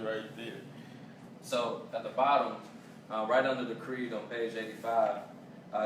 right there. So at the bottom, right under the creed on page 85,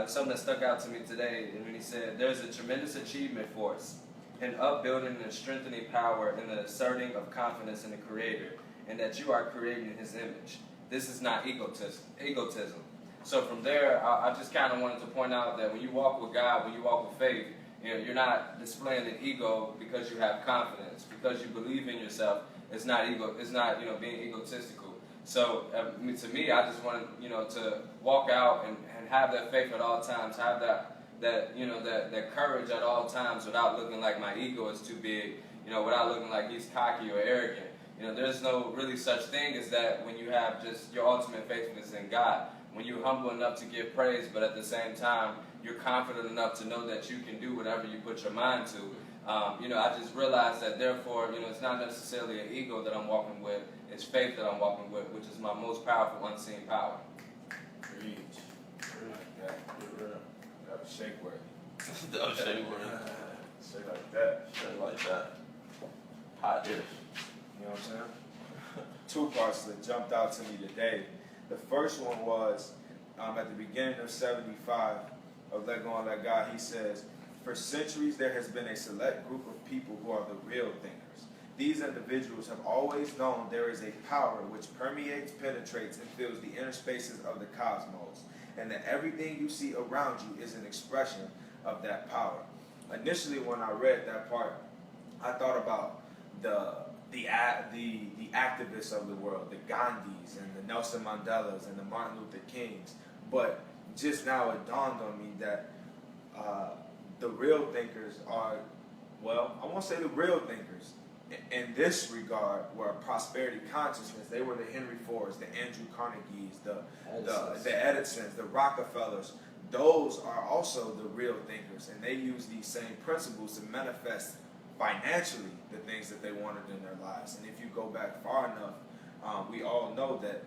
something that stuck out to me today, and when he said, "There's a tremendous achievement for us in upbuilding and strengthening power in the asserting of confidence in the Creator, and that you are created in His image. This is not egotism." So from there, I just kind of wanted to point out that when you walk with God, when you walk with faith, you're not displaying an ego because you have confidence, because you believe in yourself. It's not ego. It's not being egotistical. So to me, I just wanted to walk out and have that faith at all times, have that courage at all times without looking like my ego is too big, without looking like he's cocky or arrogant. There's no really such thing as that when you have just your ultimate faithfulness in God. When you're humble enough to give praise, but at the same time, you're confident enough to know that you can do whatever you put your mind to. I just realized that therefore, it's not necessarily an ego that I'm walking with, it's faith that I'm walking with, which is my most powerful unseen power. Preach. Like that. You're real. That was shake worthy. That was shake worthy. Shake like that. Shake like that. Hot dish. You know what I'm saying? Two parts that jumped out to me today. The first one was at the beginning of 75 of Let Go and Let God. He says, "For centuries there has been a select group of people who are the real thinkers. These individuals have always known there is a power which permeates, penetrates, and fills the inner spaces of the cosmos, and that everything you see around you is an expression of that power." Initially, when I read that part, I thought about the activists of the world, the Gandhis and the Nelson Mandelas and the Martin Luther Kings. But just now it dawned on me that the real thinkers are, well, I won't say the real thinkers in this regard were prosperity consciousness. They were the Henry Fords, the Andrew Carnegies, the Edisons, the Rockefellers. Those are also the real thinkers, and they use these same principles to manifest financially the things that they wanted in their lives. And if you go back far enough, we all know that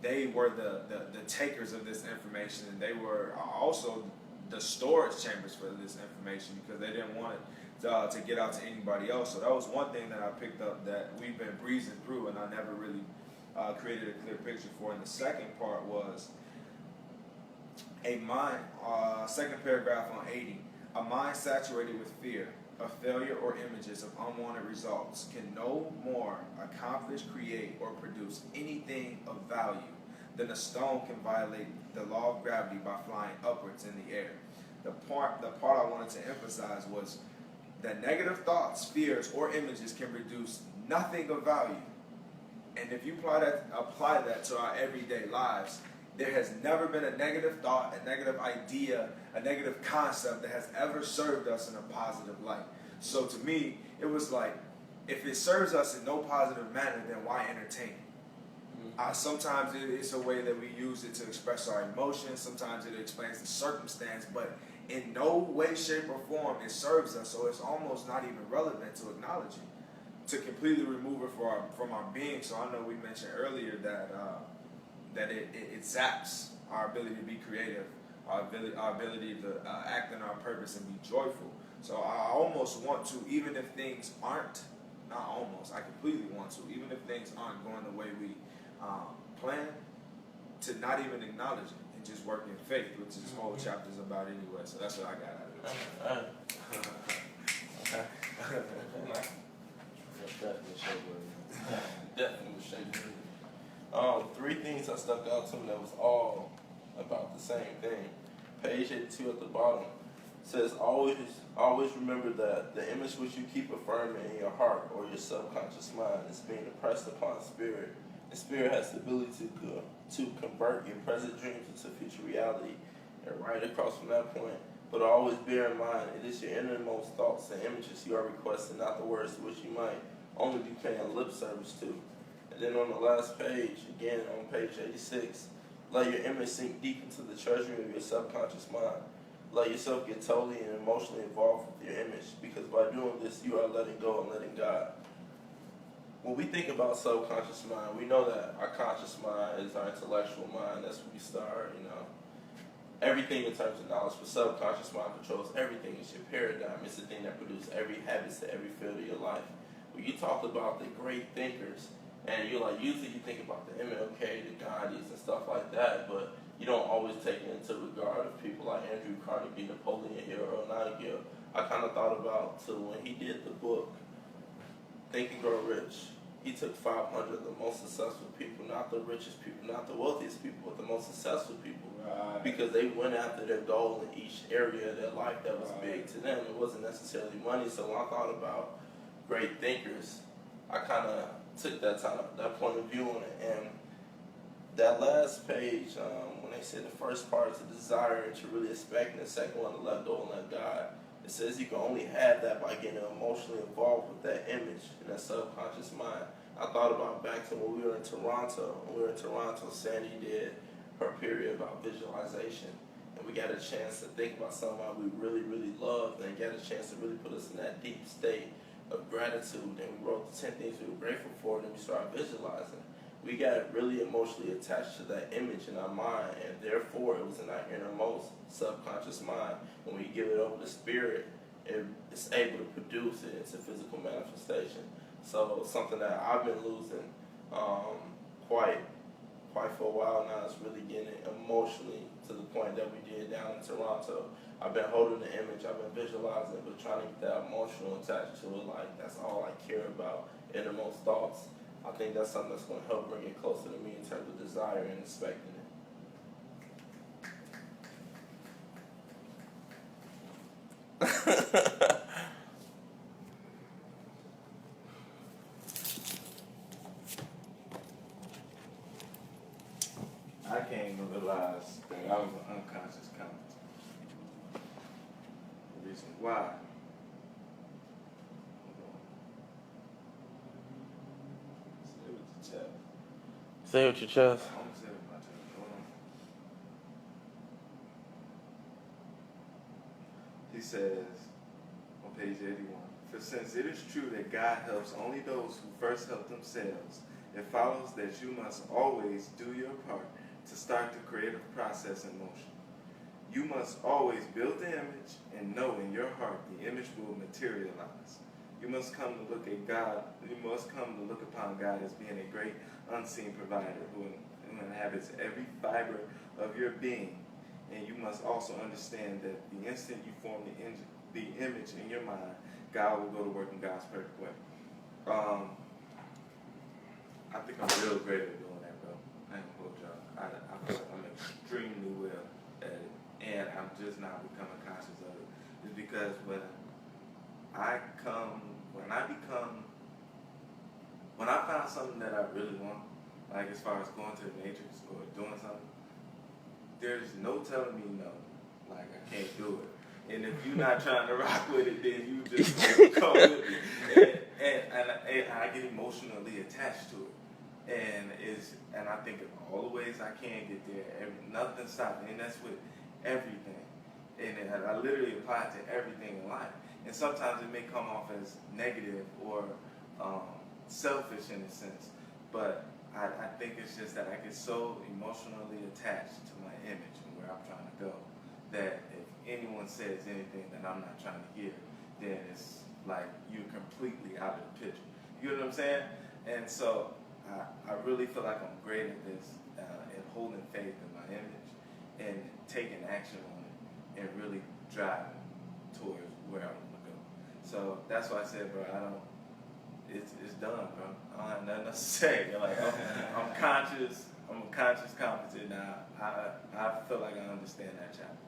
they were the takers of this information, and they were also the storage chambers for this information because they didn't want it to get out to anybody else. So that was one thing that I picked up that we've been breezing through, and I never really created a clear picture for. And the second part was a mind, second paragraph on 80, a mind saturated with fear of failure or images of unwanted results can no more accomplish, create, or produce anything of value than a stone can violate the law of gravity by flying upwards in the air. The part I wanted to emphasize was that negative thoughts, fears, or images can produce nothing of value. And if you apply that to our everyday lives, there has never been a negative thought, a negative idea, a negative concept that has ever served us in a positive light. So to me, it was like, if it serves us in no positive manner, then why entertain it? Sometimes it's a way that we use it to express our emotions. Sometimes it explains the circumstance, but in no way, shape, or form it serves us. So it's almost not even relevant to acknowledge it, to completely remove it from our being. So I know we mentioned earlier that it zaps our ability to be creative, our ability to act in our purpose and be joyful. So I almost want to, even if things aren't, not almost, I completely want to, even if things aren't going the way we plan, to not even acknowledge it and just work in faith, which this whole chapter is about anyway. So that's what I got out of it. Okay. Definitely shake. Definitely shake. Three things that stuck out to me that was all about the same thing. Page 82 at the bottom says, always remember that the image which you keep affirming in your heart or your subconscious mind is being impressed upon spirit. The spirit has the ability to convert your present dreams into future reality. And right across from that point, but always bear in mind it is your innermost thoughts and images you are requesting, not the words to which you might only be paying lip service to. And then on the last page, again on page 86, let your image sink deep into the treasury of your subconscious mind. Let yourself get totally and emotionally involved with your image, because by doing this, you are letting go and letting God. When we think about subconscious mind, we know that our conscious mind is our intellectual mind. That's where we start, everything in terms of knowledge. But subconscious mind controls everything. It's your paradigm. It's the thing that produces every habit to every field of your life. When you talk about the great thinkers, And you're like, usually you think about the MLK, the Gandhis, and stuff like that, but you don't always take into regard of people like Andrew Carnegie, Napoleon Hill, Earl Nightingale. I kind of thought about too when he did the book Think and Grow Rich. He took 500 of the most successful people, not the richest people, not the wealthiest people, but the most successful people. Right. Because they went after their goal in each area of their life that was big to them. It wasn't necessarily money. So when I thought about great thinkers, I kind of took that point of view on it. And that last page, when they said the first part is to desire and to really expect, and the second one to let go and let God, it says you can only have that by getting emotionally involved with that image and that subconscious mind. I thought about back to when we were in Toronto. When we were in Toronto, Sandy did her period about visualization. And we got a chance to think about somebody we really, really loved and got a chance to really put us in that deep state of gratitude. And we wrote the 10 things we were grateful for, and then we started visualizing. We got really emotionally attached to that image in our mind, and therefore it was in our innermost subconscious mind. When we give it over to spirit, it's able to produce it into physical manifestation. So something that I've been losing quite for a while now is really getting emotionally to the point that we did down in Toronto. I've been holding the image, I've been visualizing, but trying to get that emotional attached to it, like that's all I care about, innermost thoughts. I think that's something that's going to help bring it closer to me in terms of desire and expecting it. I can't even realize that I was an unconscious competent. The reason why. Say it with your chest. Say it with your chest. I'm gonna say it with my chest. Hold on. He says on page 81, for since it is true that God helps only those who first help themselves, it follows that you must always do your part to start the creative process in motion. You must always build the image and know in your heart the image will materialize. You must come to look at God, you must come to look upon God as being a great unseen provider who inhabits every fiber of your being. And you must also understand that the instant you form the image in your mind, God will go to work in God's perfect way. I think I'm real great at doing that, bro. I ain't gonna hold y'all. I feel like I'm extremely well at it, and I'm just now becoming conscious of it. It's because when I find something that I really want, like as far as going to the Matrix or doing something, there's no telling me no. Like I can't do it. And if you're not trying to rock with it, then you just come with it. And I get emotionally attached to it. And I think in all the ways I can get there, nothing stops me. And that's with everything. And I literally apply it to everything in life. And sometimes it may come off as negative or selfish in a sense. But I think it's just that I get so emotionally attached to my image and where I'm trying to go that if anyone says anything that I'm not trying to hear, then it's like you're completely out of the picture. You know what I'm saying? And so I really feel like I'm great at this in holding faith in my image and taking action on it and really driving towards where I want to go. So that's why I said, bro, it's done, bro. I don't have nothing else to say. Like I'm conscious. I'm a conscious competent now. I feel like I understand that chapter.